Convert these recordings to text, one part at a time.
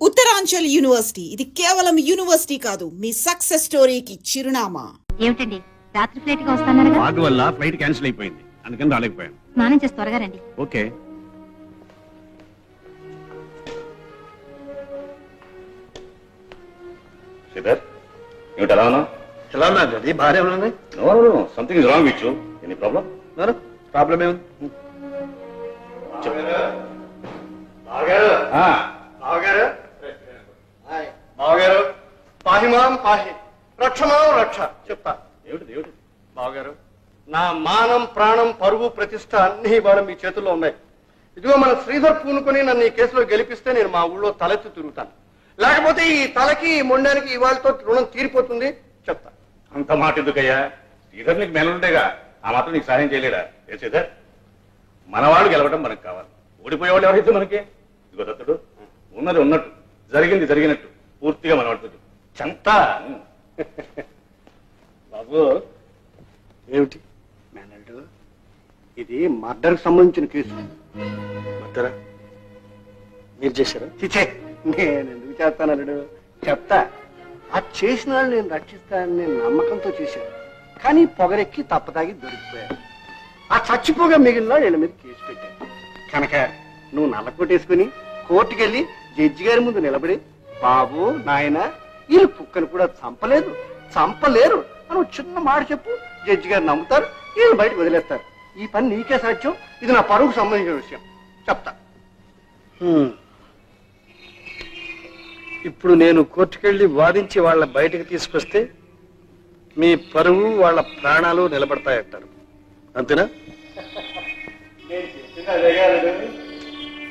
Uttaranchal university ఇది కేవలం university కాదు, మీ సక్సెస్ స్టోరీకి చిరునామా. ఏమిటండి రాత్రి ఫ్లైట్ గా వస్తానన్నారుగా? వాటి వల్ల ఫ్లైట్ క్యాన్సిల్ అయిపోయింది, అందుకని రాలేకపోయాను. స్నానం చేసి త్వరగా రండి. ఓకే. శ్రీధర్, ఏమిటి ఎలా ఉన్నావు? ఎలా ఉన్నా అది బాగానే ఉన్నాను. Something is wrong with you. Any problem? Problem ఏముంది? బావగారు పాహిమాం పాహి రక్షమాం రక్ష చెప్తా. ఏమిటి? బావగారు, నా మానం ప్రాణం పరువు ప్రతిష్ట అన్ని ఇవాళ మీ చేతుల్లో ఉన్నాయి. ఇదిగో మన శ్రీధర్ పూనుకొని నన్ను ఈ కేసులో గెలిపిస్తే నేను మా ఊళ్ళో తలెత్తి తిరుగుతాను. లేకపోతే ఈ తలకి ఈ మొండానికి ఇవాళతో రుణం తీరిపోతుంది. చెప్తా. అంత మాట ఎందుకయ్యా? శ్రీధర్ నీకు మేలుండేగా, ఆ మాత్రం నీకు సహాయం చేయలేడా? ఏ శ్రీధర్, మనవాళ్ళు గెలవడం మనకు కావాలి, ఓడిపోయేవాళ్ళు ఎవరైతే మనకి. ఇదిగో దత్తుడు, ఉన్నది ఉన్నట్టు, జరిగింది జరిగినట్టు పూర్తిగా మనవాడుతుంది. చంతా బాబు, ఏమిటి మేనల్డు? ఇది మర్డర్కి సంబంధించిన కేసు. మర్డరా? మీరు చేశారా? చిచే, నేను ఎందుకు చేస్తానన్నాడు? చెప్తా. ఆ చేసిన వాళ్ళు నేను రక్షిస్తానని నమ్మకంతో చేశాను, కానీ పొగరెక్కి తప్పదాగి దొరికిపోయారు. ఆ చచ్చిపోగా మిగిలిన వీళ్ళ మీద కేసు పెట్టాను. కనుక నువ్వు నల్లకొట్టేసుకుని కోర్టుకెళ్ళి జడ్జి గారి ముందు నిలబడి, బాబు నాయన వీళ్ళు కుక్కను కూడా చంపలేరు అని ఒక చిన్న మాట చెప్పు. జడ్జి గారు నమ్ముతారు, వీళ్ళు బయటకు వదిలేస్తారు. ఈ పని నీకే సాధ్యం. ఇది నా పరువుకు సంబంధించిన విషయం. చెప్తా. ఇప్పుడు నేను కోర్టుకెళ్ళి వాదించి వాళ్ళ బయటకు తీసుకొస్తే మీ పరువు వాళ్ళ ప్రాణాలు నిలబడతాయంటారు, అంతేనా?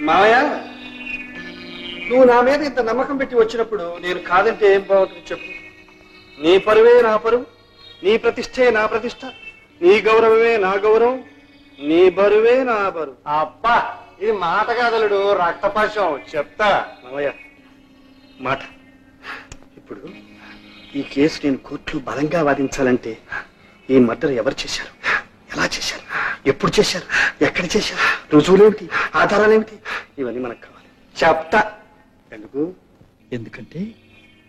మావయ్య, నువ్వు నా మీద ఇంత నమ్మకం పెట్టి వచ్చినప్పుడు నేను కాదంటే ఏం బాగుంటుంది చెప్పు. నీ పరువే నా పరువు, నీ ప్రతిష్టే నా ప్రతిష్ట, నీ గౌరవమే నా గౌరవం, నీ బరువే నా బరువు. అబ్బా, ఇది మాట కాదలుడు, రక్తపాశం. చెప్తా మావయ్య మాట. ఇప్పుడు ఈ కేసు నేను కోర్టులో బలంగా వాదించాలంటే ఈ మర్డర్ ఎవరు చేశారు, ఎలా చేశారు, ఎప్పుడు చేశారు, ఎక్కడ చేశారు, రుజువులేమిటి, ఆధారాలేమిటి, ఇవన్నీ మనకు కావాలి. చెప్తా. ఎందుకంటే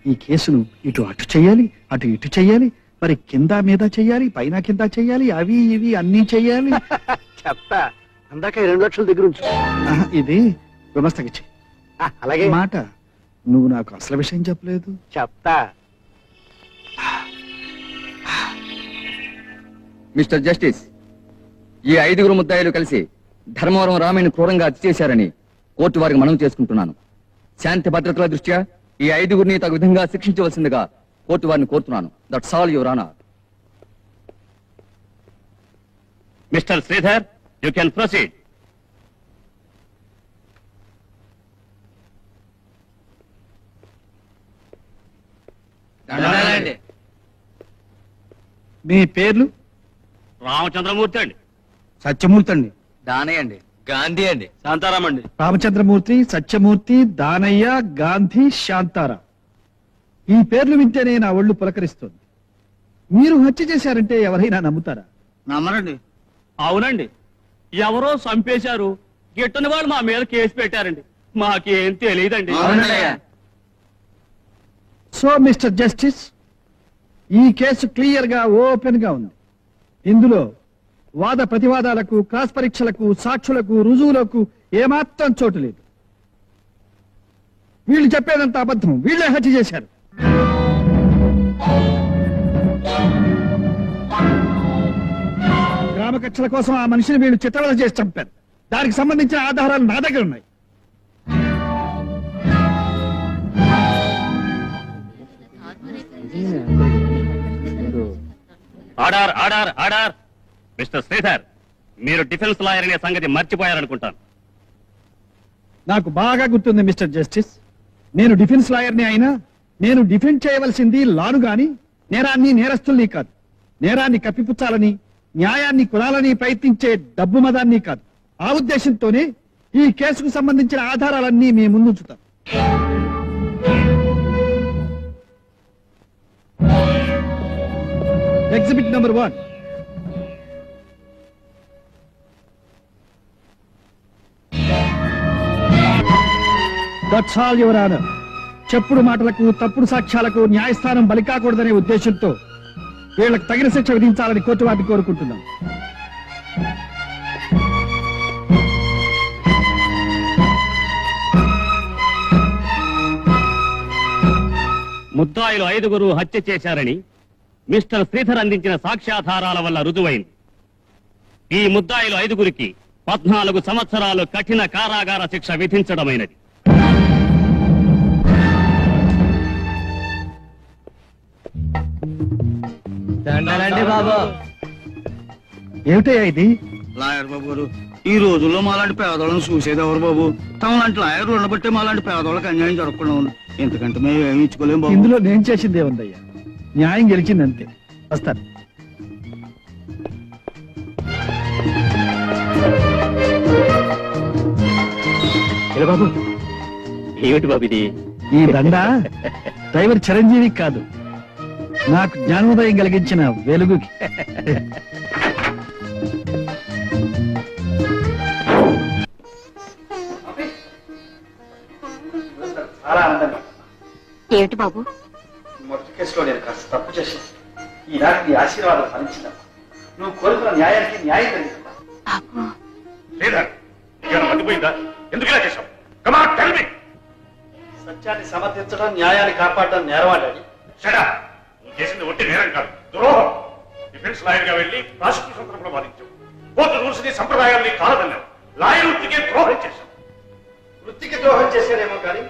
ఈ కేసును ఇటు అటు చెయ్యాలి, అటు ఇటు చెయ్యాలి, మరి కింద మీద చెయ్యాలి, పైన కింద చెయ్యాలి, అవి ఇవి అన్ని చెయ్యాలి. చెప్తా. అందాక 2 లక్షల దగ్గర ఉంచు. ఇది గుమస్తగిచ్చి అలాగే మాట. నువ్వు నాకు అసలు విషయం చెప్పలేదు. చెప్తా. మిస్టర్ జస్టిస్, ఈ 5 ముద్దాయిలు కలిసి ధర్మవరం రామయ్యను క్రూరంగా హత్య చేశారని కోర్టు వారికి మనవి చేసుకుంటున్నాను. శాంతి భద్రతల దృష్ట్యా ఈ 5 తగు విధంగా శిక్షించవలసిందిగా కోర్టు వారిని కోరుతున్నాను. That's all your honour. Mister Sridhar, you can proceed. మీ పేర్లు? రామచంద్రమూర్తి అండి. సత్యమూర్తి అండి. దానయ్య అండి. గాంధీ అండి. శాంతారాం అండి. రామచంద్రమూర్తి, సత్యమూర్తి, దానయ్య, గాంధీ, శాంతారాం. ఈ పేర్లు వింటేనే నా ఒళ్ళు పులకరిస్తుంది. మీరు హత్య చేశారంటే ఎవరైనా నమ్ముతారా? నమ్మరండి. అవునండి, ఎవరో చంపేశారు, గిట్టని వాళ్ళు మా మీద కేసు పెట్టారండి, మాకేం తెలియదండి. సో మిస్టర్ జస్టిస్, ఈ కేసు క్లియర్ గా ఓపెన్ గా ఉంది. ఇందులో వాద ప్రతివాదాలకు, క్రాస్ పరీక్షలకు, సాక్షులకు, రుజువులకు ఏమాత్రం చోటు లేదు. వీళ్ళు చెప్పేదంతా అబద్ధం. వీళ్ళే హత్య చేశారు. గ్రామ కక్షల కోసం ఆ మనిషిని వీళ్ళు చిత్రవద చేసి చంపారు. దానికి సంబంధించిన ఆధారాలు నా దగ్గర ఉన్నాయి. Order, order, order. Mister Sridhar, మీరు డిఫెన్స్ లాయర్ అనే సంగతి మర్చిపోయారనుకుంటాను. నాకు బాగా గుర్తుంది మిస్టర్ జస్టిస్. నేను డిఫెన్స్ లాయర్ని అయినా నేను డిఫెండ్ చేయవలసింది లాను గాని నేరాన్ని, నేరస్తుల్ని కాదు. నేరాన్ని కప్పిపుచ్చాలని, న్యాయాన్ని కులాలని ప్రయత్నించే డబ్బు మదాన్ని కాదు. ఆ ఉద్దేశంతోనే ఈ కేసుకు సంబంధించిన ఆధారాలన్నీ మీ ముందుంచుతాం. Exhibit number 1. That's all, Your Honor. చెప్పుడు మాటలకు తప్పుడు సాక్ష్యాలకు న్యాయస్థానం బలి కాకూడదనే ఉద్దేశంతో వీళ్ళకి తగిన శిక్ష విధించాలని కోర్టు వారిని కోరుకుంటున్నాం. ముద్దాయిలు 5 హత్య చేశారని మిస్టర్ శ్రీధర్ అందించిన సాక్ష్యాధారాల వల్ల రుజువైంది. ఈ ముద్దాయిలు 5 14 సంవత్సరాలు కఠిన కారాగార శిక్ష విధించడమైనది. ఏమిటయ్యా ఇది? లాయర్ బాబు గారు, ఈ రోజుల్లో మాలాంటి పేదవాళ్ళని చూసేది ఎవరు బాబు? తమ లాంటి లాయర్లు ఉండబట్టే మాలాంటి పేదవాళ్ళకి అన్యాయం జరగకుండా ఉంది. ఎందుకంటే మేము ఏమి ఇచ్చుకోలేం బాబు. ఇందులో నేను చేసిందే ఉందయ్యా. న్యాయం గెలిచింది అంతే. వస్తాను. బాబు ఏమిటి బాబు ఇది? ఈ దండ డ్రైవర్ చిరంజీవి కాదు, నాకు జ్ఞానోదయం కలిగించిన వెలుగుకి. చాలా ఆనందంగా. ఏమిటి బాబు? మొదటి కేసులో నేను కాస్త తప్పు చేశాను. ఈనాటి నీ ఆశీర్వాదం ఫలించిందమ్మా. నువ్వు కోరుకున్న న్యాయానికి న్యాయం కలిగిందమ్మా. బాబు శ్రీధర్, నీకేమైనా మర్చిపోయిందా? ఎందుకు ఇలా చేశావు? Come on, tell me. సత్యాన్ని సమర్థించడం, న్యాయాన్ని కాపాడడం నేరవాడని. Shut up. నువ్వు చేసింది ఒట్టి నేరం కాదు, ద్రోహం. డిఫెన్స్ లాయర్ గా వెళ్ళి ప్రాసిక్యూషన్ తరపున వాదించావు. కోర్టు రూల్స్ ని సంప్రదాయాల్ని కాలదన్నావు. లాయర్ వృత్తికే ద్రోహం చేశావు. వృత్తికి ద్రోహం చేశానేమో కానీ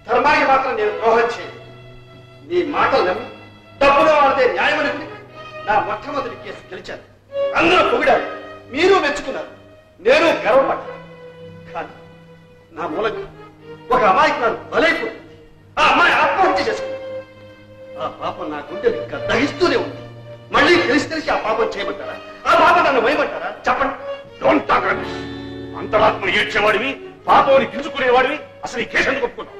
ధర్మానికి మాత్రం నేను ద్రోహం చేయను. నీ మాటలు నమ్మి డబ్బులో వాడితే న్యాయం అనుకుని నా మొట్టమొదటి కేసు గెలిచాను. అందరూ పొగిడారు, మీరు మెచ్చుకున్నారు, నేను గర్వపడ్డాను. కానీ నా మూలంగా ఒక అమ్మాయికి నాకు బలైపోయింది. ఆ అమ్మాయి ఆత్మహత్య చేసుకుంది. ఆ పాపం నా గుండెలు ఇంకా దహిస్తూనే ఉంది. మళ్ళీ తెలిసి ఆ పాపం చేయమంటారా? ఆ పాపం నన్ను వేయమంటారా? చెప్పండి. Don't talk Ramesh. అంతరాత్మను ఏడ్చేవాడివి, పాపంని గింజుకునేవాడివి. అసలు ఈ కేసు ఎందుకు ఒప్పుకున్నావు?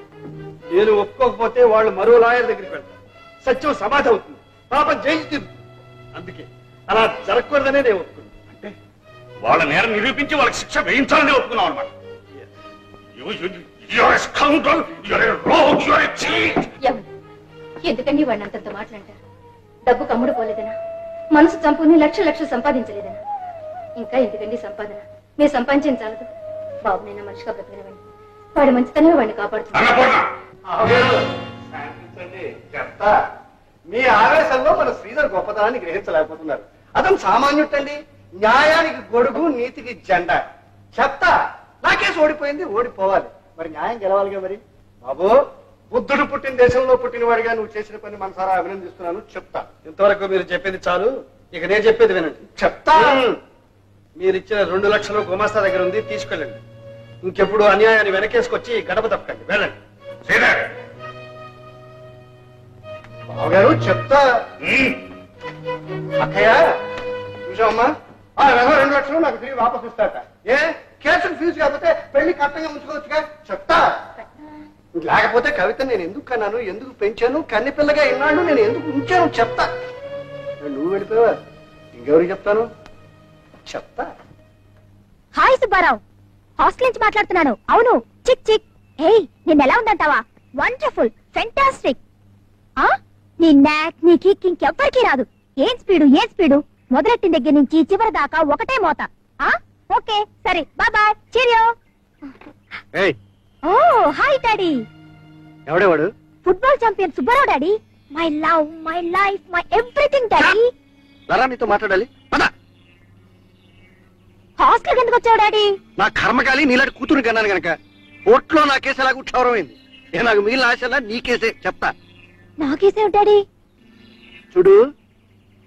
నేను ఒప్పుకోకపోతే వాళ్ళు మరో లాయర్ దగ్గరికి వెళ్తారు. సత్యం సమాధి అవుతుంది, పాపం జైలు తిరుగుతుంది. అందుకే అలా జరగకూడదనే నేను ఒప్పుకున్నాను. అంటే వాళ్ళ నేరం నిరూపించి వాళ్ళకి శిక్ష వేయించాలని ఒప్పుకున్నావు అనమాట. ఎందుకండి వాడిని అంతంత మాట్లాంటారు? డబ్బు కమ్ముడు పోలేదనా? మనసు చంపుని లక్షలు సంపాదించలేదనా? ఇంకా ఎందుకండి సంపాదన? మీరు సంపాదించిన చాలదు. బాబు నేను మనిషిగా బ్రతికినవండి. వాడి మంచితనమే వాడిని కాపాడుతుంది. చెప్తా. మీ ఆవేశంలో మన శ్రీధర్ గొప్పతనాన్ని గ్రహించలేకపోతున్నారు. అతను సామాన్యుడండి. న్యాయానికి గొడుగు, నీతికి జెండా. చెప్తా. నా కేసు ఓడిపోయింది, ఓడిపోవాలి. మరి న్యాయం గెలవాలిగా. మరి బాబు, బుద్ధుడు పుట్టిన దేశంలో పుట్టినవాడిగా నువ్వు చేసిన పని మనసారా అభినందిస్తున్నాను. చెప్తా. ఇంతవరకు మీరు చెప్పేది చాలు, ఇక నేను చెప్పేది వినండి. చెప్తా. మీరిచ్చిన 2 లక్షలు గుమాస్తా దగ్గర ఉంది, తీసుకెళ్ళండి. ఇంకెప్పుడు అన్యాయాన్ని వెనకేసుకొచ్చి గడప తప్పకండి. వెళ్ళండి. బావగారు చెప్తా. అక్కయ్య చూసావమ్మా, ఆ 2 లక్షలు నాకు తిరిగి వాపసు ఇస్తాట. ఏ కేసులు ఫీజు కాకపోతే పెళ్లి కట్టంగా ఉంచుకోవచ్చుగా. చెప్తా. లేకపోతే కవిత నేను ఎందుకు కన్నాను, ఎందుకు పెంచాను, కన్ని పిల్లగా ఇన్నాళ్ళు నేను ఎందుకు ఉంచాను? చెప్తా. నువ్వు వెళ్ళిపోయావా? ఇంకెవరికి చెప్తాను? చెప్తా. హాయ్ సుబ్బారావు, హాస్టల్ నుంచి మాట్లాడుతున్నాను. అవును, చిక్ చిక్. హే, నిన్న ఎలా ఉందంటావా? Wonderful, fantastic. నీ నాక్, నీ కిక్ ఇంకెవ్వరికీ రాదు. ఏం స్పీడు మొదలెట్టిన దగ్గర నుంచి చివరి దాకా ఒకటే మోత. ఓకే సరే, bye bye, cheerio. Oh hi daddy. ఎవడేవాడు? Football champion Subbarao daddy. My love, my life, my everything daddy. లరా నీతో మాట్లాడాలి. పద. హాస్టల్ ఎందుకు వచ్చావు డాడీ? నా కర్మకాలి నీలాంటి కూతురు కన్నాను గనక. కోర్టులో నా కేసు ఎలాగూ క్షౌరమైంది. నాకు మిగిలిన ఆశలా నీ కేసే. చెప్తా. నాకేసేవు డాడీ? చూడు,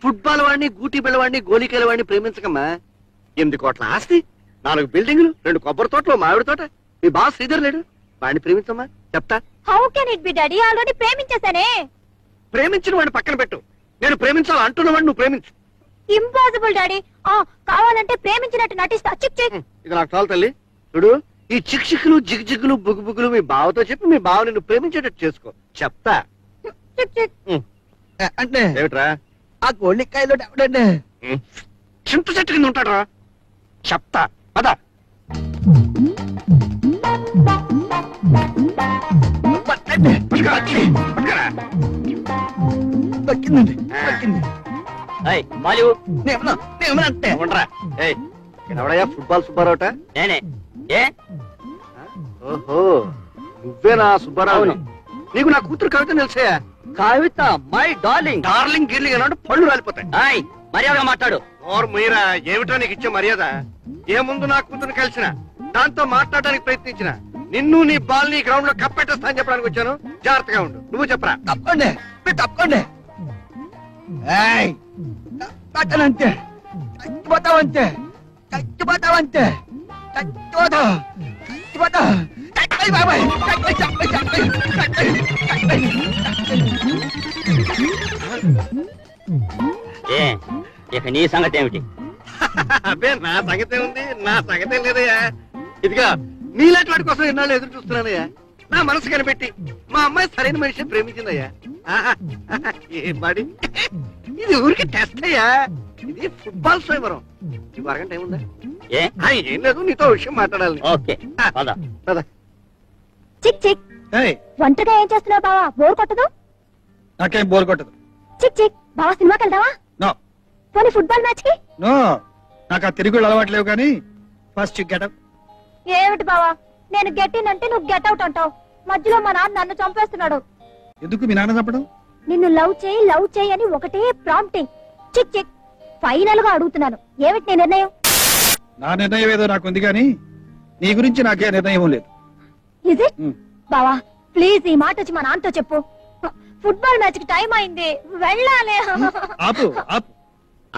ఫుట్బాల్ వాడిని, గూటి బిళ్ళవాడిని, గోలికేల వాడిని ప్రేమించకమ్మా. 8 కోట్ల ఆస్తి, 4 బిల్డింగులు, 2 కొబ్బరి తోటలు, మామిడి తోట. మీ బాస్ శ్రీధర్ లేడు, వాడిని ప్రేమించమ్మా. చెప్తా. How can it be daddy? Already ప్రేమించేశానే. ప్రేమించిన వాడిని పక్కన పెట్టు. నేను ప్రేమించాలి అంటున్న వాడిని నువ్వు ప్రేమించు. Impossible daddy. కావాలంటే ప్రేమించినట్టు నటిస్తా. చిక్ చిక్. ఇది నాకు చాలు తల్లి. చూడు, ఈ చిక్ చిక్కులు, జిగ్ జిగ్గులు, బుగ్గు బుగ్గులు మీ బావతో చెప్పి మీ బావ నిన్ను ప్రేమించేటట్టు చేసుకో. చెప్తా. చిక్ చిక్. అంటే ఏమిట్రా? ఆ గోళికాయలో ఎవడండి? చింత చెట్టు కింద ఉంటాడు రా. చెప్తా. పద. పద. పట్టుకురా. దక్కిందండి దక్కింది. ఉండరా. ఏయ్, ఎవడయ్యా ఫుట్బాల్ సుబ్బారావుట? నేనే ఏ ఓహో, నువ్వేనా సుబ్బారావు? నీకు నా కూతురు కవిత తెలుసా? కవిత మై డార్లింగ్. డార్లింగ్ గిర్లింగ్ అన్నాడు పళ్ళు రాలిపోతాయి. మర్యాదగా మాట్లాడు. ఓర్ మీరా, ఏమిటో నీకు ఇచ్చే మర్యాద? ఏ ముందు నా కూతురు కలిసిన దాంతో మాట్లాడడానికి ప్రయత్నించిన నిన్ను నీ బాల్ నీ గ్రౌండ్ లో కప్పెట్టేస్తా అని చెప్పడానికి వచ్చాను. జాగ్రత్తగా ఉండు. నువ్వు చెప్పరా. తప్పండి మీరు తప్పండి. పట్టనంతే చచ్చిపోతావంతే చచ్చిపోతావంతే చచ్చిపోతావు చచ్చిపోతావు. చచ్చిపోయి బాబాయ్ చచ్చిపోయి చచ్చిపోయి చచ్చిపోయి చచ్చిపోయి ఏ ఇక నీ సంగతి ఏమిటి? అబ్బే, నా సంగతే ఉంది, నా సంగతే లేదయ్యా. ఇదిగా నీలాంటి వాడి కోసం ఎన్నాళ్ళు ఎదురు చూస్తున్నానయ్యా. నా మనసు కనిపెట్టి మా అమ్మాయి సరైన మనిషిని ప్రేమించిందయ్యా. ఆహా, ఏ బాడి, ఇది ఊరికి టెస్ట్ అయ్యా. ఇది ఫుట్బాల్ స్వయంవరం. ఈ వరగంట ఏముందా? ఏం లేదు, నీతో విషయం మాట్లాడాలి. ఓకే పద. చిక్ చిక్, ఏయ్, ఒంటరిగా ఏం చేస్తున్నావు బావా? బోర్ కొట్టదు? నాకేం బోర్ కొట్టదు. చిక్ చిక్, బావా సినిమాకి వెళ్దావా? నో పోనీ ఫుట్బాల్ మ్యాచ్ కి? నో, నాకు ఆ తిరుగుళ్ళు అలవాట్లేవు కానీ ఫస్ట్ గెటప్. ఏమిటి బావా, నేను గెట్ ఇన్ అంటే నువ్వు గెట్ అవుట్ అంటావు. మధ్యలో మా నాన్న నన్ను చంపేస్తున్నాడు. ఎందుకు మీ నాన్న చంపడం? నిన్ను లవ్ చేయి అని ఒకటే ప్రాంప్టింగ్. చిక్ చిక్, ఫైనల్ గా అడుగుతున్నాను, ఏమిటి నీ నిర్ణయం? నా నిర్ణయం ఏదో నాకు ఉంది కానీ నీ గురించి నాకే నిర్ణయం లేదు. Is it? బావా ప్లీజ్ ఈ మాట వచ్చి మా నాన్నతో చెప్పు. ఫుట్బాల్ మ్యాచ్ కి టైం అయింది, వెళ్ళాలి. ఆపు ఆపు.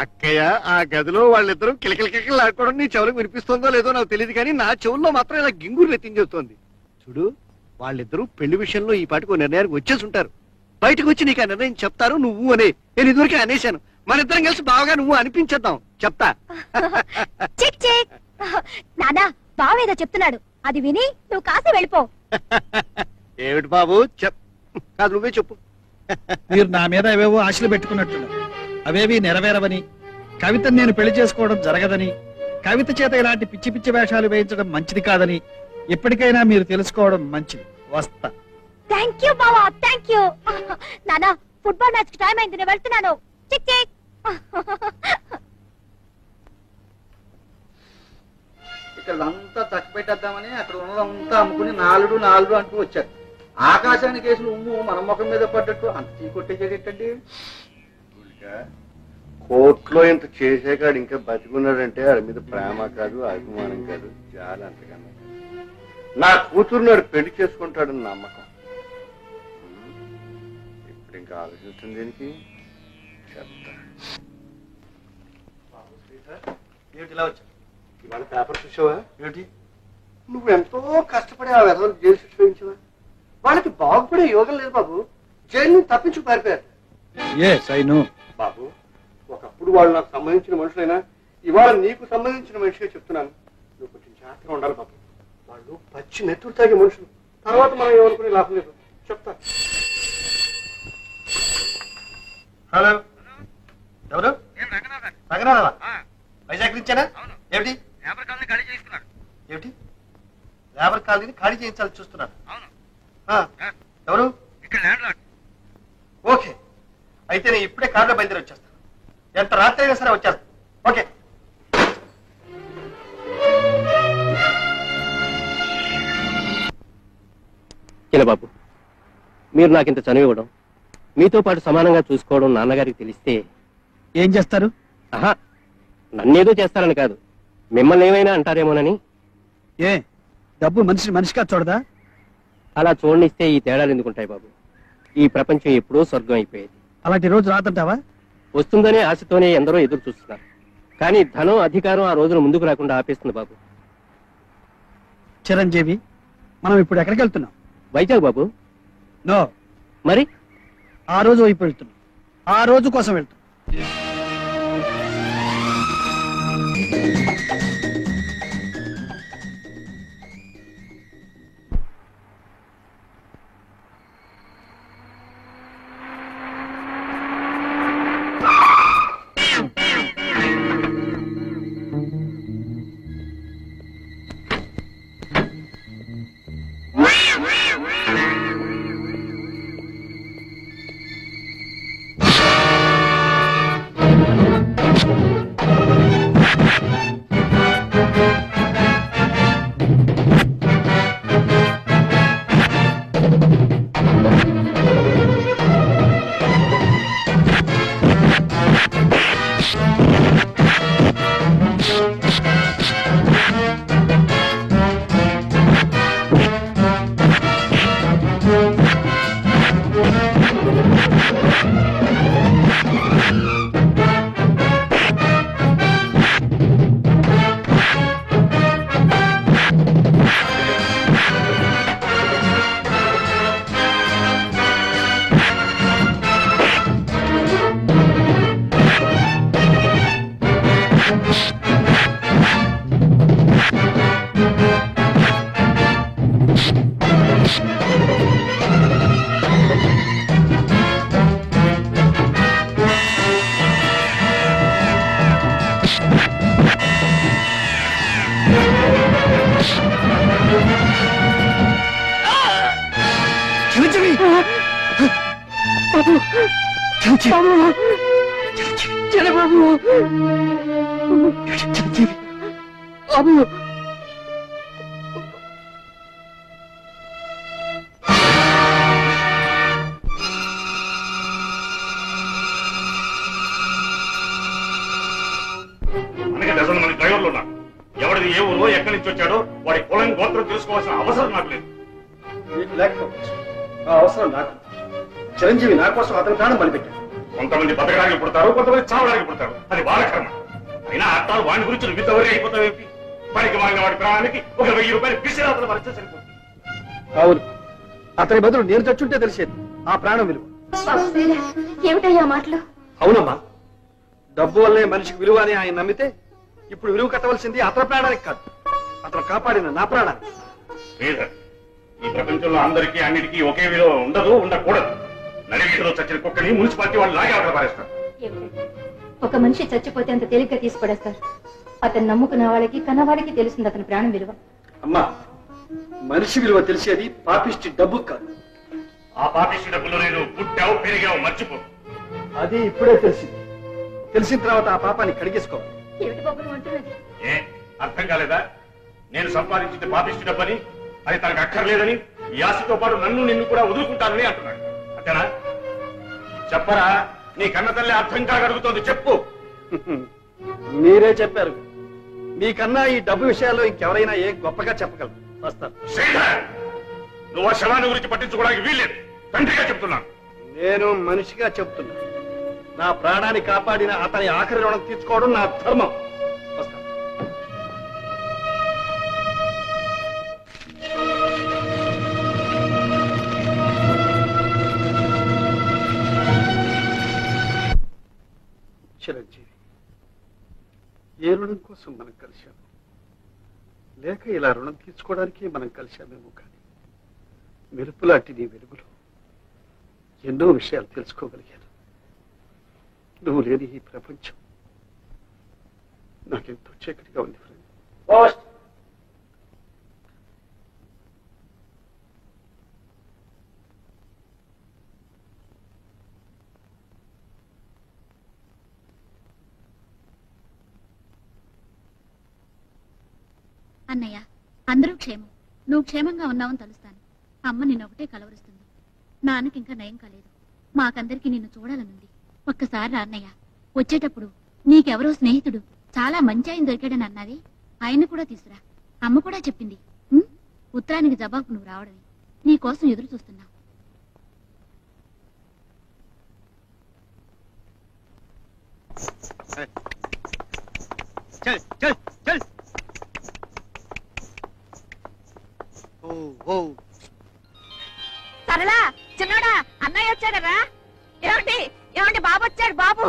అక్కయ్య, ఆ గదిలో వాళ్ళిద్దరూ కిలకిలకిలకిలు ఆడుకోవడం నీ చెవులకు వినిపిస్తుందో లేదో నాకు తెలియదు కానీ నా చెవుల్లో మాత్రం ఇలా గింగురు ఎత్తించేస్తోంది. చూడు, వాళ్ళిద్దరూ పెళ్లి విషయంలో ఈ పాటికి నిర్ణయానికి వచ్చేసి ఉంటారు. బయటకు వచ్చి నీకు ఆ నిర్ణయం చెప్తారు నువ్వు అని నేను ఇదివరకే అనేశాను. మన ఇద్దరం కలిసి బాగా నువ్వు అనిపించేద్దాం. చెప్తా. చిక్ చిక్, నానా బావేదో చెప్తున్నాడు, అది విని నువ్వు కాసి వెళ్ళిపో. ఏమిటి బాబు కాదు, నువ్వే చెప్పు. మీరు నా మీద ఏవేవో ఆశలు పెట్టుకున్నట్టున్నారు. అవేవి నెరవేరవని, కవితను నేను పెళ్లి చేసుకోవడం జరగదని, కవిత చేత ఇలాంటి పిచ్చి పిచ్చి వేషాలు వేయించడం మంచిది కాదని ఎప్పటికైనా మీరు తెలుసుకోవడం మంచిది. వస్తా. థ్యాంక్ యూ బావా, థ్యాంక్ యూ. నానా ఫుట్బాల్ మ్యాచ్ కి టైం అయింది, నేను వెళ్తున్నాను. చిక్ చిక్. ఇక్కడ అంతా చక్కబెట్టేద్దామని అక్కడ ఉన్నదంతా అమ్ముకుని నాలుగు అంటూ వచ్చారు. ఆకాశానికి వేసిన ఉమ్ము మన ముఖం మీద పడ్డట్టు అంత చీ కొట్టేసేటండి. కోర్టులో ఇంత చేసేకాడు ఇంకా బతికున్నాడంటే వాడి మీద ప్రేమ కాదు, అభిమానం కాదు, చాలా అంతకన్నా. నా కూతురు నాడు పెళ్లి చేసుకుంటాడని నమ్మకం. ఇప్పుడు ఇంకా ఆలోచిస్తుంది దీనికి. చెప్తా. ఇలా వచ్చా ఇవాళ పేపర్ చూసావా? ఏంటి, నువ్వు ఎంతో కష్టపడి ఆ వెధవలకు జైలు శిక్ష వేయించావా? వాళ్ళకి బాగుపడే యోగం లేదు బాబు. జైలు నుంచి తప్పించు పారిపోయారు. yes I know. బాబు, ఒకప్పుడు వాళ్ళు నాకు సంబంధించిన మనుషులైనా ఇవాళ నీకు సంబంధించిన మనిషిగా చెప్తున్నాను. నువ్వు కొంచెం జాగ్రత్తగా ఉండాలి బాబు. వాళ్ళు పచ్చి నెత్తురు తాగే మనుషులు. తర్వాత మనం ఏమనుకునే లాభం లేదు. చెప్తా. హలో, ఎవరు? రంగనాథ, వైజాగ్ నుంచేనా? ఏమిటి ఏమిటి లేబర్ కాలనీని ఖాళీ చేయించాలని చూస్తున్నారు? ఎవరు? ఓకే, అయితే నేను ఇప్పుడే కారులో బయలుదేరి వచ్చేస్తాను. ఎంత రాత్రి అయినా సరే వచ్చేస్తాను. ఓకే. బాబు, మీరు నాకింత చనివ్వడం, మీతో పాటు సమానంగా చూసుకోవడం నాన్నగారికి తెలిస్తే ఏం చేస్తారు? ఆహా, నన్నేదో చేస్తారని కాదు, మిమ్మల్ని ఏమైనా అంటారేమోనని. ఏ డబ్బు మనిషిగా చూడదా? అలా చూడనిస్తే ఈ తేడాలు ఎందుకుంటాయి బాబు? ఈ ప్రపంచం ఎప్పుడో స్వర్గం అయిపోయేది. అలాంటి రోజు రాదంటావా? వస్తుందనే ఆశతోనే ఎందరో ఎదురు చూస్తున్నారు. కానీ ధనం, అధికారం ఆ రోజున ముందుకు రాకుండా ఆపేస్తుంది బాబు. చిరంజీవి, మనం ఇప్పుడు ఎక్కడికి వెళ్తున్నాం? వైజాగ్ బాబు. నో, మరి ఆ రోజు వైపు వెళ్తున్నాం. ఆ రోజు కోసం వెళ్తున్నాం. చిరంజీవి చిరంజీవి మనకి డజన్ మంది డ్రైవర్లు ఉన్నారు. ఎవరిది ఏ ఊరో ఎక్కడి నుంచి వచ్చాడో వాడి కులం గోత్రం తెలుసుకోవాల్సిన అవసరం నాకు లేదు. మీకు లేకపోవచ్చు ఆ అవసరం నాకు. చిరంజీవి నా కోసం అతని ప్రాణం బలిపెట్టాడు. కొంతమంది బతకడానికి పుడతారు, కొంతమంది చావడానికి పుడతారు. అది వాళ్ళ కర్మ. అయినా అట్టాలు వాడి గురించి నువ్వు ఇంతవరకు అయిపోతావేంటి? వాడికి వాడిన వాడి ప్రాణానికి ఒక 1000 రూపాయలు పిసిరాతలు పరిచే సరిపోతుంది. అవును, అతని బదులు నేను చచ్చుంటే తెలిసేది ఆ ప్రాణం విలువ. ఏమిటయ్యా మాటలు? అవునమ్మా, డబ్బు వల్లే మనిషికి విలువ అని ఆయన నమ్మితే ఇప్పుడు విలువ కట్టవలసింది అతని ప్రాణానికి కాదు, అతను కాపాడిన నా ప్రాణానికి. శ్రీధర్, ఈ ప్రపంచంలో అందరికీ అన్నిటికీ ఒకే విలువ ఉండదు, ఉండకూడదు. నడివీధిలో చచ్చిన కుక్కని మున్సిపాలిటీ వాళ్ళు లాగే అవతల పారేస్తారు. ఒక మనిషి చచ్చిపోతే అంత తేలిగ్గా తీసిపడేస్తారు. అతను నమ్ముకున్న వాళ్ళకి కన్నవాడికి తెలుస్తుంది అతని ప్రాణం విలువ. అమ్మా, మనిషి విలువ తెలిసేది పాపిష్టి డబ్బు కాదు. ఆ పాపిష్టి డబ్బులు నేను పుట్టావు పెరిగావు మర్చిపో. అది ఇప్పుడే తెలిసింది. తెలిసిన తర్వాత ఆ పాపాన్ని కడిగేసుకోవాలి. ఏమిటి బాబు అంటున్నది? ఏ అర్థం కాలేదా? నేను సంపాదించింది పాపిష్టి డబ్బని, అది తనకు అక్కర్లేదని, ఈ ఆశతో పాటు నన్ను నిన్ను కూడా వదులుకుంటానని అంటున్నాడు. అంతేనా? చెప్పరా, నీ కన్న తల్లి అర్థం కాగలుగుతోంది, చెప్పు. మీరే చెప్పారు. మీకన్నా ఈ డబ్బు విషయాల్లో ఇంకెవరైనా ఏ గొప్పగా చెప్పగలరు. వస్తాను. శ్రీధర్, నువ్వు ఆ శవాన్ని గురించి పట్టించుకోవడానికి వీల్లేదు. తండ్రిగా చెప్తున్నాను. నేను మనిషిగా చెప్తున్నా. నా ప్రాణాన్ని కాపాడిన అతని ఆఖరి రుణం తీర్చుకోవడం నా ధర్మం. వస్తాను. చిరంజీవి, ఏ రుణం కోసం మనం కలిశాము? లేక ఇలా రుణం తీర్చుకోవడానికి మనం కలిశామేమో కానీ మెరుపులాంటి నీ వెలుగులో ఎన్నో విషయాలు తెలుసుకోగలిగాను. నువ్వు లేని ఈ ప్రపంచం నాకెంతో చీకటిగా ఉంది ఫ్రెండ్. అన్నయ్య, అందరూ క్షేమం. నువ్వు క్షేమంగా ఉన్నావని తలుస్తాను. అమ్మ నిన్నొకటే కలవరుస్తుంది. నాన్నకి ఇంకా నయం కాలేదు. మాకందరికి నిన్ను చూడాలనుంది. ఒక్కసారి రా అన్నయ్య. వచ్చేటప్పుడు నీకెవరో స్నేహితుడు చాలా మంచి ఆయన దొరికాడని అన్నది. ఆయన కూడా తీసురా. అమ్మ కూడా చెప్పింది. ఉత్తరానికి జవాబు నువ్వు రావడని. నీ కోసం ఎదురు చూస్తున్నా. సరళా, చిన్నోడా, అన్నయ్య వచ్చాడరా. ఏమిటి ఏమిటి బాబు వచ్చాడు. బాబు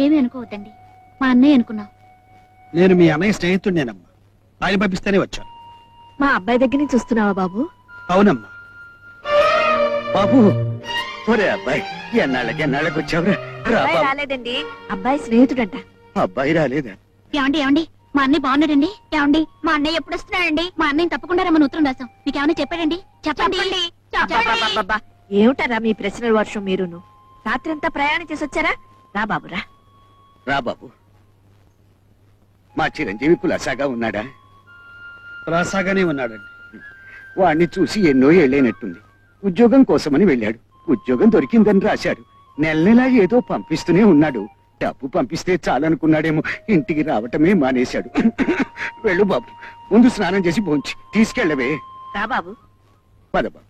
ఏమీ అనుకోవద్దండి. మా అన్నయ్య అనుకున్నాం. నేను మీ అన్నయ్య స్నేహితుడినేనమ్మా. ఆయన పంపిస్తేనే వచ్చాను. మా అబ్బాయి దగ్గర నుంచి వస్తున్నావా బాబు? అవునమ్మా. బాబు, ఒరే అబ్బాయి, ఎన్నాళ్ళకి వచ్చావురా? రాలేదండి, అబ్బాయి స్నేహితుడంట. అబ్బాయి రాలేదా? ఏమండి ఏమండి, మా అన్నయ్య బాగున్నాడండి. ఏమండి, మా అన్నయ్య ఎప్పుడు వస్తున్నాడండి? మా అన్నయ్య తప్పకుండా రమ్మని ఉత్తరం రాసాం. మీకేమైనా చెప్పాడండి? చెప్పండి. ఏమిటారా మీ ప్రశ్నల వర్షం? మీరును రాత్రంతా ప్రయాణం చేసి వచ్చారా? రా బాబురా. రా బాబు. మా చిరంజీవి కులాసాగా ఉన్నాడా? రాసాగానే ఉన్నాడండి. వాణ్ణి చూసి ఎన్నో ఏళ్ళైనట్టుంది. ఉద్యోగం కోసమని వెళ్ళాడు. ఉద్యోగం దొరికిందని రాశాడు. నెల నెలా ఏదో పంపిస్తూనే ఉన్నాడు. డబ్బు పంపిస్తే చాలనుకున్నాడేమో, ఇంటికి రావటమే మానేశాడు. వెళ్ళు బాబు, ముందు స్నానం చేసి భోంచి తీసుకెళ్ళవే. రా బాబు. పద బాబు.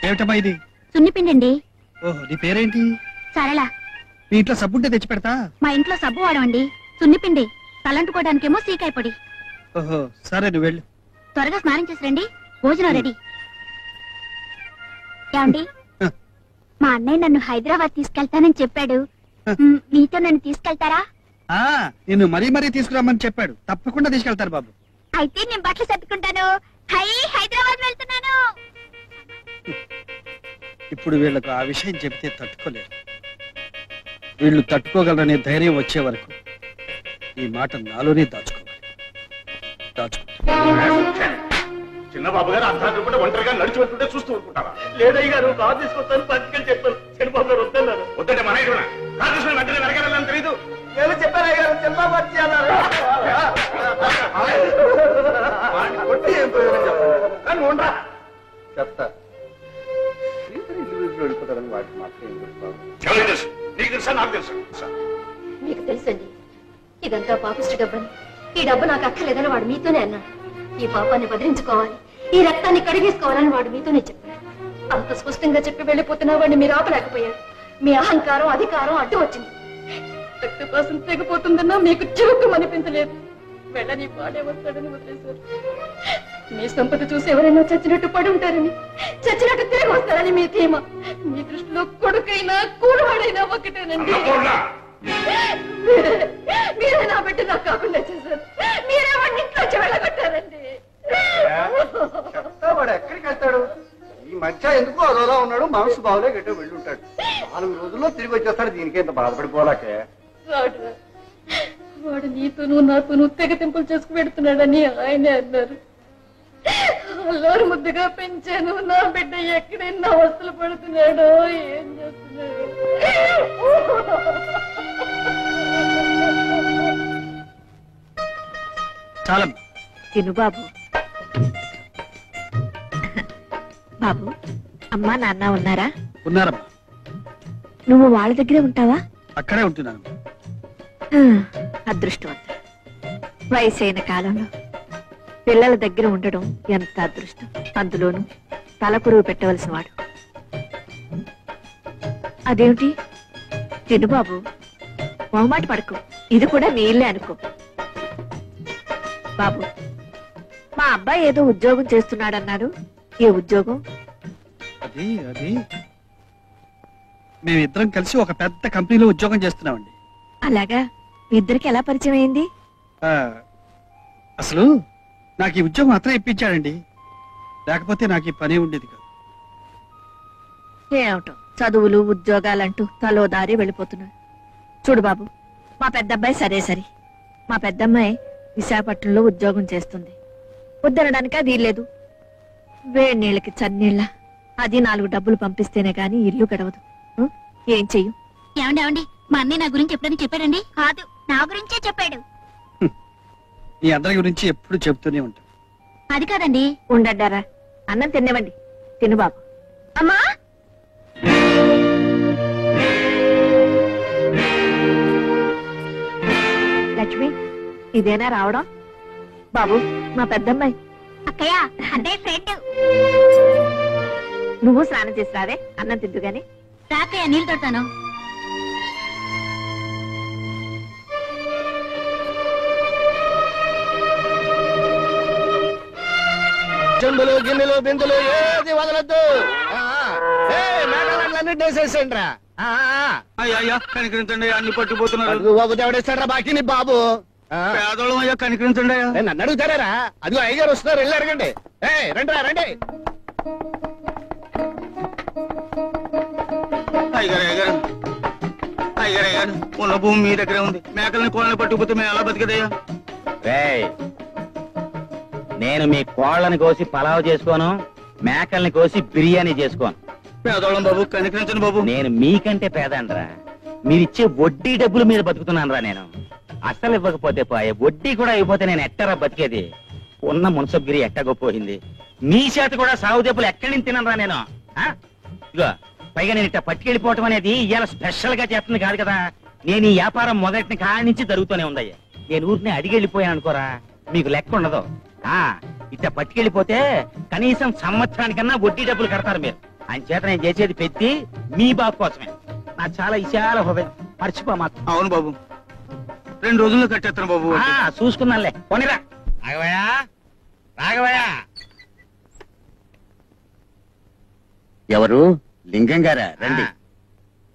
ఏమిటమ్మా ఇది? సున్నిపిండండి. ఓహో, నీ పేరేంటి? సరళ. మీ ఇంట్లో సబ్బుంటే తెచ్చి పెడతా. మా ఇంట్లో సబ్బు వాడమండి. సున్నిపిండి. తలంటుకోవడానికేమో సీకాయ పొడి. ఓహో, సరే, నువ్వు వెళ్ళు. త్వరగా స్నానం చేసి రండి. భోజనం రెడీ. ఏమండి మా అన్నయ్య నన్ను హైదరాబాద్ తీసుకెళ్తానని చెప్పాడు. మీతో నన్ను తీసుకెళ్తారా? నిన్ను మరీ మరీ తీసుకురామని చెప్పాడు. తప్పకుండా తీసుకెళ్తారు బాబు. అయితే నేను బట్టలు సర్దుకుంటాను. హైదరాబాద్ వెళ్తున్నాను. ఇప్పుడు వీళ్ళకు ఆ విషయం చెబితే తట్టుకోలేరు. వీళ్ళు తట్టుకోగలరనే ధైర్యం వచ్చే వరకు ఈ మాట నాలోనే దాచుకోవాలి. చిన్న బాబు గారు అర్ధరాత్రి పూట ఒంటరిగా నడిచి వెళ్తుంటే చూస్తూ ఊరుకుంటారా? లేదయ్య గారు కారు తీసుకొస్తాను పట్టుకెళ్ళి చెప్పాను. చంద్రబాబు గారు వద్దన్నారు. వద్దంటే మన ఇటున కాదు తీసుకుని వెంటనే వెనకాలని తెలియదు. ఏమో చెప్పారయ్య గారు, చంద్రబాబు వచ్చి అన్నారు. వాడిని కొట్టి ఏం ప్రయోజనం చెప్పండి. కానీ ఉండరా చెప్తా. ఇల్లు వెళ్ళిపోతారని వాటికి మాత్రం ఏం చెప్తాను. ఎవరికి తెలుసు? నీకు తెలుసా? నాకు తెలుసా? మీకు తెలుసండి, ఇదంతా పాపిష్టి డబ్బని. ఈ డబ్బు నాకు అక్కర్లేదని వాడు మీతోనే అన్నాడు. ఈ పాపాన్ని బదిలించుకోవాలి, ఈ రక్తాన్ని కడిగేసుకోవాలని వాడు మీతోనే చెప్పాడు. అంత స్పష్టంగా చెప్పి వెళ్ళిపోతున్నా వాడిని మీరు ఆపలేకపోయారు. మీ అహంకారం అధికారం అడ్డు వచ్చింది. రక్త కోసం తెగిపోతుందన్నా మీకు చిరుకు అనిపించలేదు. వెళ్ళని వాడే వస్తాడని వదిలేశారు. మీ సంపద చూసి ఎవరైనా చచ్చినట్టు పడి ఉంటారని, చచ్చినట్టు తిరిగి వస్తారని మీ ధీమా. మీ దృష్టిలో కొడుకైనా కూడవాడైనా ఒకటేనండి. మీరే నా బిడ్డ నాకు కాకుండా చేశారు. మీరే వాడిని ఇంట్లోంచి వెళ్ళగొట్టారండి. వాడు ఎక్కడికి వెళ్తాడు? ఈ మధ్య ఎందుకో అదోలా ఉన్నాడు. మనసు బావులే గట్టో వెళ్ళి ఉంటాడు. 4 రోజుల్లో తిరిగి వచ్చేస్తాడు. దీనికి ఎంత బాధపడిపోలాకే. వాడు నీతోనూ నాతోనూ తెగ తెంపులు చేసుకు పెడుతున్నాడని ఆయనే అన్నారు. అల్లారు ముద్దుగా పెంచాను. నా బిడ్డ ఎక్కడైనా అవస్థలు పడుతున్నాడో ఏం చేస్తున్నాడు. చాలా తిను బాబు. బాబు, అమ్మా నాన్న ఉన్నారా? ఉన్నారమ్మా. నువ్వు వాళ్ళ దగ్గరే ఉంటావా? అక్కడే ఉంటున్నాను. అదృష్టవంతుడు. వయసైన కాలంలో పిల్లల దగ్గర ఉండడం ఎంత అదృష్టం. అందులోనూ తలకురువు పెట్టవలసిన వాడు. అదేమిటి తిను బాబు, మొహమాట పడకు. ఇది కూడా నీ ఇల్లే అనుకో. బాబు, మా అబ్బాయి ఏదో ఉద్యోగం చేస్తున్నాడన్నారు. ఏ ఉద్యోగం? అది మేమిద్దరం కలిసి ఒక పెద్ద కంపెనీలో ఉద్యోగం చేస్తున్నామండి. అలాగా? మీ ఇద్దరికి ఎలా పరిచయం అయింది? అసలు నాకు ఈ ఉద్యోగం అతనే ఇప్పించాడండి. లేకపోతే నాకు ఈ పని ఉండేది కాదు. ఏమిటో చదువులు ఉద్యోగాలంటూ తలో దారి వెళ్ళిపోతున్నాడు. చూడు బాబు, మా పెద్దబ్బాయి సరే. మా పెద్దమ్మాయి విశాఖపట్నంలో ఉద్యోగం చేస్తుంది. వద్దనడానికి అది లేదు. వేడి నీళ్ళకి చన్నీళ్ళ అది 4 డబ్బులు పంపిస్తేనే గాని ఇల్లు గడవదు. ఏం చెయ్యు? ఏమండి, మా అన్నయ్య నా గురించి ఎప్పుడైనా చెప్పాడండి? కాదు, నా గురించే చెప్పాడు. మీ అందరి గురించి ఎప్పుడు చెప్తూనే ఉంటాను. అది కాదండి. ఉండడ్డారా, అన్నం తినేవండి. తిను బాబు. అమ్మా, లక్ష్మి, ఇదేనా రావడం? బాబు, మా పెద్దమ్మాయి. అక్కయ్య, అదే ఫ్రెండ్. నువ్వు స్నానం చేసి రావే, అన్నం తిద్దు గాని. రాకయ్య, నీళ్ళు తొడతాను. చెంబులు గిన్నెలు బిందులు ఏది వదలద్దు. మేఘాలన్నీ డేసేసేయండి రా. అయ్యా కనికరించండి, అన్ని పట్టుకుపోతున్నారు. బాబు దేవుడేస్తాడ్రా బాకీ నీ బాబు. పేదోళం అయ్యా కనికరించండి. నన్ను అడుగుతారా? అదిగో అయ్యగారు వస్తున్నారు, వెళ్ళి అడగండి. రండి రండి. అయ్యారు ఉన్న భూమి మీ దగ్గరే ఉంది. మేకల్ని కోళ్ళని పట్టుకుపోతే మేము ఎలా బతికదయ్యా? నేను మీ కోళ్ళని కోసి పలావ్ చేసుకోను, మేకల్ని కోసి బిర్యానీ చేసుకోను. పేదోళం బాబు, కనికరించండి బాబు. నేను మీకంటే పేదండ్రా. మీరిచ్చే వడ్డీ డబ్బులు మీద బతుకుతున్నాను రా. నేను అసలు ఇవ్వకపోతే పోయే, వడ్డీ కూడా ఇవ్వకపోతే నేను ఎట్టరా బతికేది? ఉన్న మున్సబ్గిరి ఎట్టగొప్పోయింది. మీ చేత కూడా సాగు దెబ్బలు ఎక్కడి నుంచి తినరా నేను? ఇగో పైగా నేను ఇట్ట పట్టుకెళ్ళిపోవటం అనేది ఇవాళ స్పెషల్ గా చేస్తుంది కాదు కదా. నేను ఈ వ్యాపారం మొదటి కాడి నుంచి జరుగుతూనే ఉందయ్యా. నేను ఊరిని అడిగి వెళ్ళిపోయాను అనుకోరా, మీకు లెక్క ఉండదు. ఇట్ట పట్టుకెళ్ళిపోతే కనీసం సంవత్సరానికన్నా వడ్డీ డబ్బులు కడతారు మీరు. ఆయన చేత నేను చేసేది పెట్టి మీ బాబు కోసమే. నాకు చాలా విశాల హృదయం, మర్చిపో మాత్రం. అవును బాబు, 2 రోజుల్లో కట్టేస్తాను బాబు. చూసుకున్నానులే, పోనీరా. రాఘవయ్యా, రాఘవయ్యా. ఎవరు లింగం గారా రండి.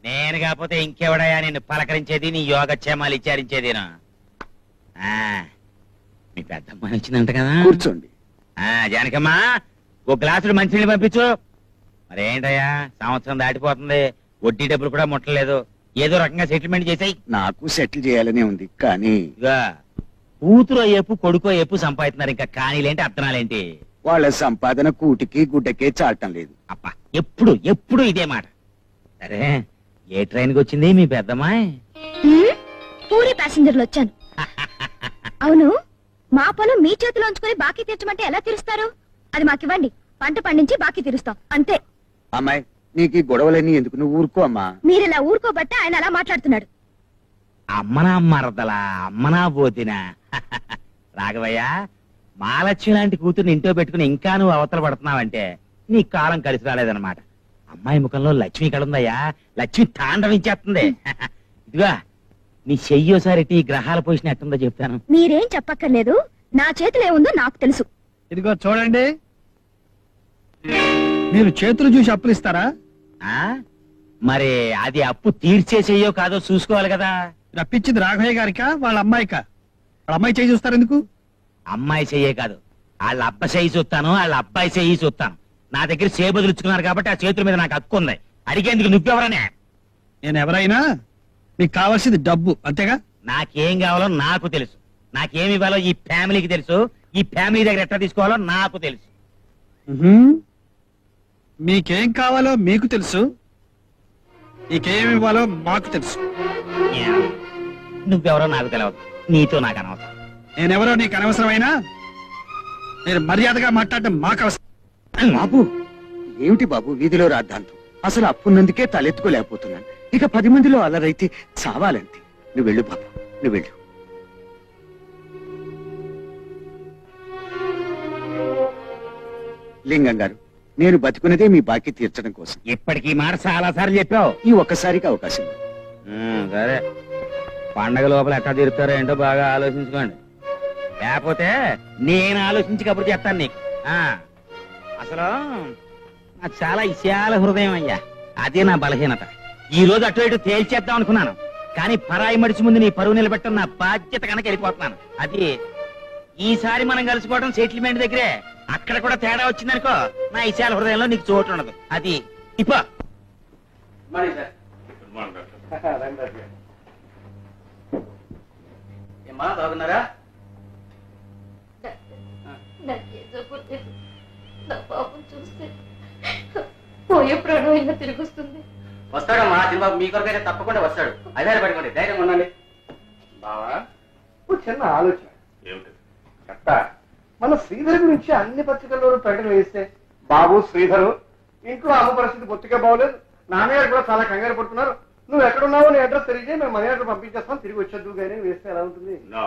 నేను కాకపోతే ఇంకెవడయా నిన్ను పలకరించేది నీ యోగక్షేమాలు విచారించేది మీ పెద్దమ్మ వచ్చిందంట కదా కూర్చోండి. జానకమ్మా ఓ గ్లాసుడు మంచినీళ్ళు పంపించు. మరేంటయ్యా సంవత్సరం దాటిపోతుంది, వడ్డీ డబ్బులు కూడా ముట్టలేదు. ఏదో రకంగా సెటిల్మెంట్ చేసాయి. నాకు సెటిల్ చేయాలనే ఉంది కానీ ఇదిగా కూతురు అయ్యేపు కొడుకు అయ్యేపు సంపాదిస్తున్నారు, ఇంకా కానీలేంటి అర్థనాలేంటి? వాళ్ళ సంపాదన కూటికి గుడ్డకే చాటం లేదు. అప్ప ఎప్పుడు ఎప్పుడు ఇదే మాట. సరే ఏ ట్రైన్కి వచ్చింది మీ పెద్దమ్మాయి? పూరి ప్యాసింజర్లు వచ్చాను. అవును, మా పొలం మీ చేతిలో ఉంచుకొని బాకీ తీర్చమంటే ఎలా తీరుస్తారు? అది మాకివ్వండి, పంట పండించి బాకీ తీరుస్తాం అంతే. అమ్మాయి నీకు ఈ గొడవలన్నీ ఎందుకు, నువ్వు ఊరుకో అమ్మా. మీరిలా ఊరుకోబట్టే ఆయన అలా మాట్లాడుతున్నాడు. అమ్మనా మరదలా, అమ్మనా పోతినా? రాఘవయ్య, మహాలక్ష్మి లాంటి కూతుర్ని ఇంట్లో పెట్టుకుని ఇంకా నువ్వు అవతల పడుతున్నావంటే నీ కాలం కలిసి రాలేదన్నమాట. అమ్మాయి ముఖంలో లక్ష్మి కడుందయ్యా, లక్ష్మి తాండవించేస్తుంది. ఇదిగా నీ చెయ్యోసారి ఈ గ్రహాల పొజిషన్ ఎట్టుందో చెప్తాను. మీరేం చెప్పక్కర్లేదు, నా చేతిలో ఏముందో నాకు తెలుసు. ఇదిగో చూడండి, మీరు చేతులు చూసి అప్పులు ఇస్తారా? ఆ మరి అది అప్పు తీర్చేసేయో కాదో చూసుకోవాలి కదా. రప్పించింది రాఘవయ్య గారికా వాళ్ళ అమ్మాయికా? వాళ్ళ అమ్మాయి చేయి చూస్తారు ఎందుకు? అమ్మాయి చెయ్యే కాదు, వాళ్ళ అబ్బ చెయ్యి చూస్తాను, వాళ్ళ అబ్బాయి చెయ్యి చూస్తాను. నా దగ్గర చేబదులుచుకున్నారు కాబట్టి ఆ చేతుల మీద నాకు హక్కు ఉంది. అడిగేందుకు నువ్వెవరనే? నేను ఎవరైనా మీకు కావాల్సింది డబ్బు అంతేగా? నాకేం కావాలో నాకు తెలుసు, నాకేమి ఇవ్వాలో ఈ ఫ్యామిలీకి తెలుసు, ఈ ఫ్యామిలీ దగ్గర ఎట్లా తీసుకోవాలో నాకు తెలుసు. ఉహుం. మీకేం కావాలో మీకు తెలుసు, మీకేమి ఇవ్వాలో మాకు తెలుసు. నువ్వెవరో నాకు తెలియదు, నీతో నాకు అనవసరం. నేనెవరో నీకు అనవసరమైనా మీరు మర్యాదగా మాట్లాడటం మాకు అవసరం. బాబు ఏమిటి బాబు వీధిలో రాద్దాంతం? అసలు అప్పున్నందుకే తలెత్తుకోలేకపోతున్నాను. ఇక 10 మందిలో అల్లరైతే చావాలంతే. నువ్వు వెళ్ళు బాబు, నువ్వు వెళ్ళు. లింగం గారు, నేను బతికున్నదే మీ బాకీ తీర్చడం కోసం. ఇప్పటికీ మాట చాలా సార్లు చెప్పావు. ఈ ఒక్కసారికి అవకాశం ఇవ్వండి. సరే, పండగ లోపల ఎట్లా తీరుతారో ఏంటో బాగా ఆలోచించుకోండి, లేకపోతే నేను ఆలోచించి కబురు చెప్తాను నీకు. అసలు నాకు చాలా విశాల హృదయం అయ్యా, అదే నా బలహీనత. ఈ రోజు అటు ఇటు తేల్చేద్దాం అనుకున్నాను, కానీ పరాయి మడిచి ముందు నీ పరువు నిలబెట్టడం నా బాధ్యత కనుక వెళ్ళిపోతున్నాను. అది ఈసారి మనం కలిసిపోవడం సెటిల్మెంట్ దగ్గరే. అక్కడ కూడా తేడా వచ్చిందనుకో, నా విశాల హృదయంలో నీకు చోటు ఉండదు. అది ఇప్ప ఏమ్మా బాగున్నారా? పోయే ప్రాణం అయినా తిరిగి వస్తుంది. వస్తాడమ్మా చిన్నబాబు, మీ కొరకైతే తప్పకుండా వస్తాడు. అదే పడుకోండి, ధైర్యంగా ఉండండి. బావా ఒక చిన్న ఆలోచన. ఏమిటి? కట్ట మన శ్రీధర్ గురించి అన్ని పత్రికల్లోనూ ప్రకటన వేస్తే, బాబు శ్రీధరు ఇంట్లో అమ్మ పరిస్థితి బొత్తిగా బాగోలేదు, నాన్నగారు కూడా చాలా కంగారు పడుతున్నారు, నువ్వు ఎక్కడున్నావో నీ అడ్రస్ తెలియజే, మేము మనీ ఆర్డర్ పంపించేస్తాం, తిరిగి వచ్చేద్దు కానీ వేస్తే ఎలా ఉంటుంది? No.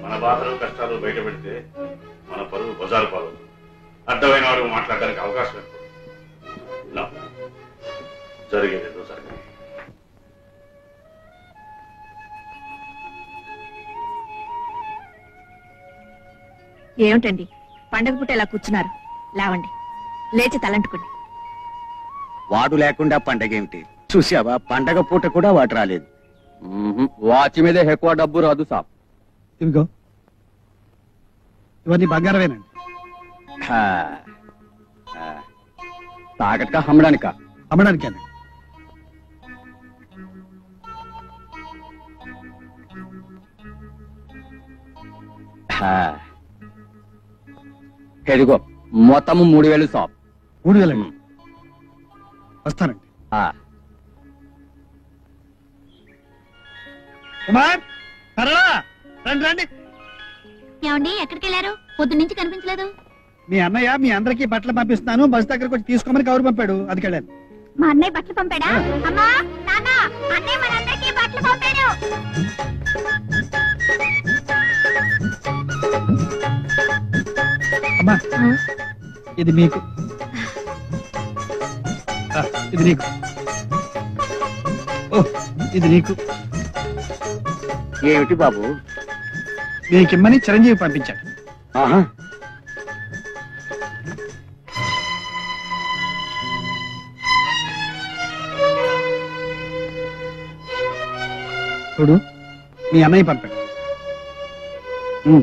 మన బాధలు కష్టాలు బయట పెడితే మన పరువు బజారు పాలు. అడ్డమైన వాడు మాట్లాడడానికి అవకాశం ఎక్కువ. No. జరిగేదేదో జరిగింది. ఏమిటండి పండగ పూట ఇలా కూర్చున్నారు? లేవండి, లేచి తలంటుకోండి. వాడు లేకుండా పండగ ఏమిటి? చూసావా, పండగ పూట కూడా వాడు రాలేదు. వాచి మీదే ఎక్కువ డబ్బు రాదు సాబ్. ఇదిగో ఇవన్నీ బంగారమేనండి. తాకట్కా అమ్మడానికా? అమ్మడానికేనండి. ఎదిగో మొత్తము 3000 సాబ్. 3000 అండి. వస్తానండి. కుమార్, సరళా, రండి రండి. ఏమండి, ఎక్కడికి వెళ్ళారు? పొద్దు నుంచి కనిపించలేదు. మీ అన్నయ్య మీ అందరికీ బట్టలు పంపిస్తున్నాను, బస్ దగ్గరకు వచ్చి తీసుకోమని కబురు పంపాడు, అది వెళ్ళాను. మా అన్నయ్య బట్టలు పంపాడా? అమ్మా నాన్న, అన్నయ్య మనందరికీ బట్టలు పంపాడు. అమ్మా, ఇది మీకు, ఇది నీకు, ఓ ఇది నీకు. ఏమిటి బాబు? మీకిమ్మని చిరంజీవి పంపించాడు. ఆహా, చూడు మీ అన్నయ్య పంపాడు. ఉమ్.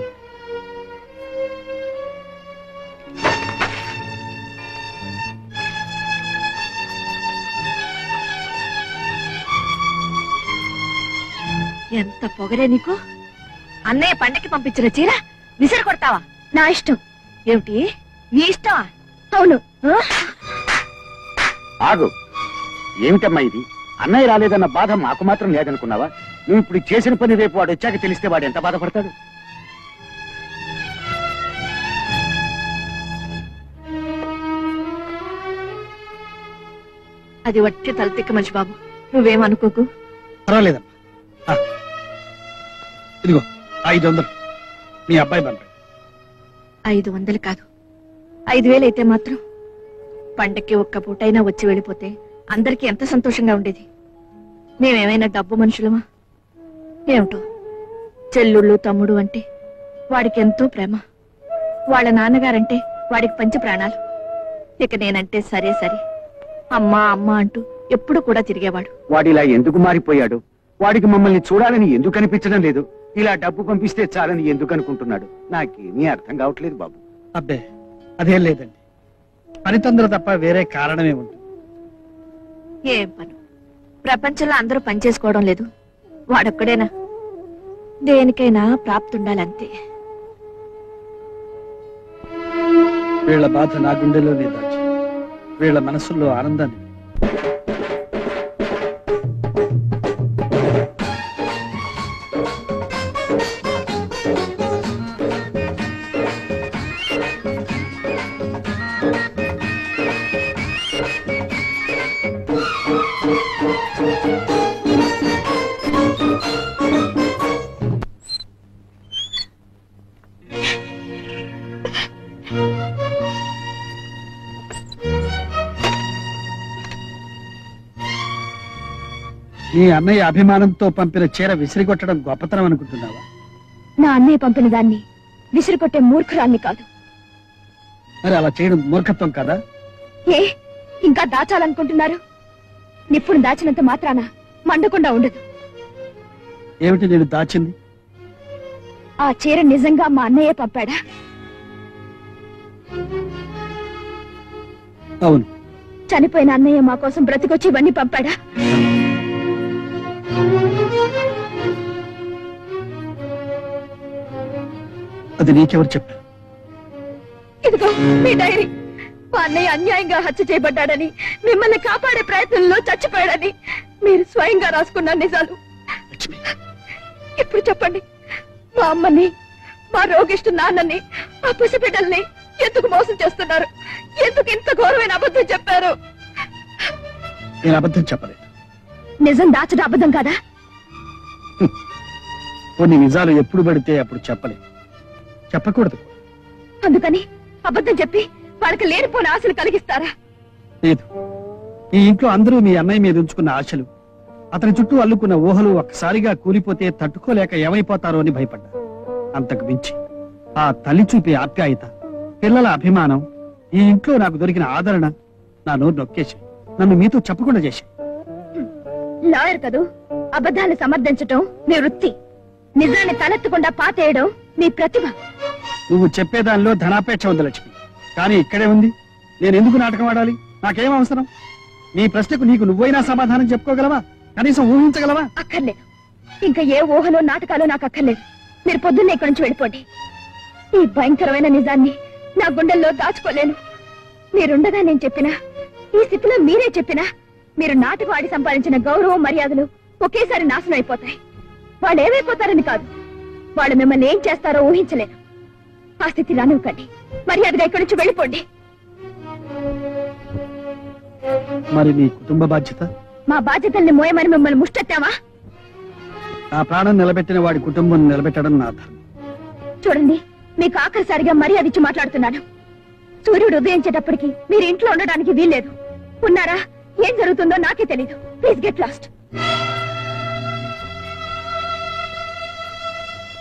ఎంత పొగరే నీకు. అన్నయ్య పండక్కి పంపించిన చీర విసిరి కొడతావా? నా ఇష్టం. ఏమిటి నీ ఇష్టమా? అవును. ఆగు, ఏమిటమ్మా ఇది? అన్నయ్య రాలేదన్న బాధ మాకు మాత్రం లేదనుకున్నావా? నువ్వు ఇప్పుడు చేసిన పని రేపు వాడు వచ్చాక తెలిస్తే వాడు ఎంత బాధపడతాడు? అది వట్టి తలతిక్క మనిషి బాబు, నువ్వేమనుకోకు. పర్వాలేదమ్మా. ఆ, ఇదిగో 500 మీ అబ్బాయి పంపాడు. 500 కాదు, 5000 అయితే మాత్రం పండక్కి ఒక్క పూటైనా వచ్చి వెళ్ళిపోతే అందరికీ ఎంత సంతోషంగా ఉండేది. మేమేమైనా డబ్బు మనుషులమా? ఏమిటో చెల్లుళ్ళు తమ్ముడు అంటే వాడికి ఎంతో ప్రేమ. వాళ్ళ నాన్నగారంటే వాడికి పంచి ప్రాణాలు. ఇక నేనంటే సరే సరే అమ్మా అమ్మా అంటూ ఎప్పుడు కూడా తిరిగేవాడు. వాడిలా ఎందుకు మారిపోయాడు? వాడికి మమ్మల్ని చూడాలని ఎందుకు అనిపించడం లేదు? ఇలా డబ్బు పంపిస్తే చాలని ఎందుకు అనుకుంటున్నాడు? నాకేమీ అర్థం కావట్లేదు బాబు. అబ్బే అదేం లేదండి, పనితొందర తప్ప వేరే కారణమే ఉంటుంది. ఏం పను, ప్రపంచంలో అందరూ పని చేసుకోవడం లేదు, వాడొక్కడేనా? దేనికైనా ప్రాప్తుండాలంతే. వీళ్ళ బాధ నా గుండెలోనే దాచి వీళ్ళ మనసుల్లో ఆనందాన్ని. నీ అన్నయ్య అభిమానంతో పంపిన చీర విసిరికొట్టడం గొప్పతనం అనుకుంటున్నావా? నా అన్నయ్య పంపిన దాన్ని విసిరికొట్టే మూర్ఖురాన్ని కాదు. మరి అలా చేయడం మూర్ఖత్వం కదా? ఏ ఇంకా దాచాలనుకుంటున్నారు? నిప్పుడు దాచినంత మాత్రాన మండకుండా ఉండదు. ఏమిటి నేను దాచింది? ఆ చీర నిజంగా మా అన్నయ్య పంపాడా? అవును. చనిపోయిన అన్నయ్య మా కోసం బ్రతికొచ్చి ఇవన్నీ పంపాడా? అది నీకెవరు చెప్పారు? ఇదిగో మీ డైరీ. మా అన్నయ్య అన్యాయంగా హత్య చేయబడ్డాడని, మిమ్మల్ని కాపాడే ప్రయత్నంలో చచ్చిపోయాడని మీరు స్వయంగా రాసుకున్న నిజాలు. లక్ష్మి, ఇప్పుడు చెప్పండి, మా అమ్మని, మా రోగిష్టు నాన్నని, ఆ పసిబిడ్డల్ని ఎందుకు మోసం చేస్తున్నారు? ఎందుకు ఇంత ఘోరమైన అబద్ధం చెప్పారు? నేను అబద్ధం చెప్పలేదు. నిజం దాచడం అబద్ధం కాదా? కొన్ని నిజాలు ఎప్పుడు పడితే అప్పుడు చెప్పలేదు, చెప్పకూడదు. అందుకని అబద్ధం చెప్పి వాళ్ళకి లేనిపోని ఆశలు కలిగిస్తారా? లేదు. ఈ ఇంట్లో అందరూ మీ అన్నయ్య మీద ఉంచుకున్న ఆశలు, అతని చుట్టూ అల్లుకున్న ఊహలు ఒక్కసారిగా కూలిపోతే తట్టుకోలేక ఏమైపోతారో అని భయపడ్డా. అంతకు మించి ఆ తల్లి చూపే ఆప్యాయత, పిల్లల అభిమానం, ఈ ఇంట్లో నాకు దొరికిన ఆదరణ నా నోరు నొక్కేసి నన్ను మీతో చెప్పకుండా చేశాయి. లాయర్ కదూ, అబద్ధాన్ని సమర్థించటం మీ వృత్తి, నిజాన్ని తలెత్తకుండా పాతేయడం మీ ప్రతిభ. నువ్వు చెప్పేదానిలో ధనాపేక్ష ఉంది లక్ష్మి, కానీ ఇక్కడే ఉంది. నేను ఎందుకు నాటకం ఆడాలి? నాకేం అవసరం? నీ ప్రశ్నకు నీకు నువ్వైనా సమాధానం చెప్పుకోగలవా? కనీసం ఊహించగలవా? అక్కర్లేదు. ఇంకా ఏ ఊహలో నాటకాలు నాకు అక్కర్లేదు. మీరు పొద్దున్నే ఇక్కడి నుంచి వెళ్ళిపోండి. ఈ భయంకరమైన నిజాన్ని నా గుండెల్లో దాచుకోలేను. మీరుండగా నేను చెప్పినా, ఈ స్థితిలో మీరే చెప్పినా, మీరు నాటకం ఆడి సంపాదించిన గౌరవం మర్యాదలు ఒకేసారి నాశనం అయిపోతాయి. వాళ్ళు ఏమైపోతారని కాదు, వాళ్ళు మిమ్మల్ని ఏం చేస్తారో ఊహించలేను. ఆ స్థితి రానివ్వకండి. మర్యాదగా ఇక్కడి నుంచి వెళ్ళిపోండి. మరి నీ కుటుంబ బాధ్యత? మా బాధ్యతల్ని మోయమని మిమ్మల్ని ముష్టెత్తావా? నా ప్రాణం నిలబెట్టిన వాడి కుటుంబం నిలబెట్టడం నా ధర్మం. చూడండి, మీకు ఆఖరిసారిగా మర్యాద ఇచ్చి మాట్లాడుతున్నాను. సూర్యుడు ఉదయించేటప్పటికి మీరు ఇంట్లో ఉండడానికి వీల్లేదు. ఉన్నారా? ఏం జరుగుతుందో నాకే తెలీదు. Please get lost.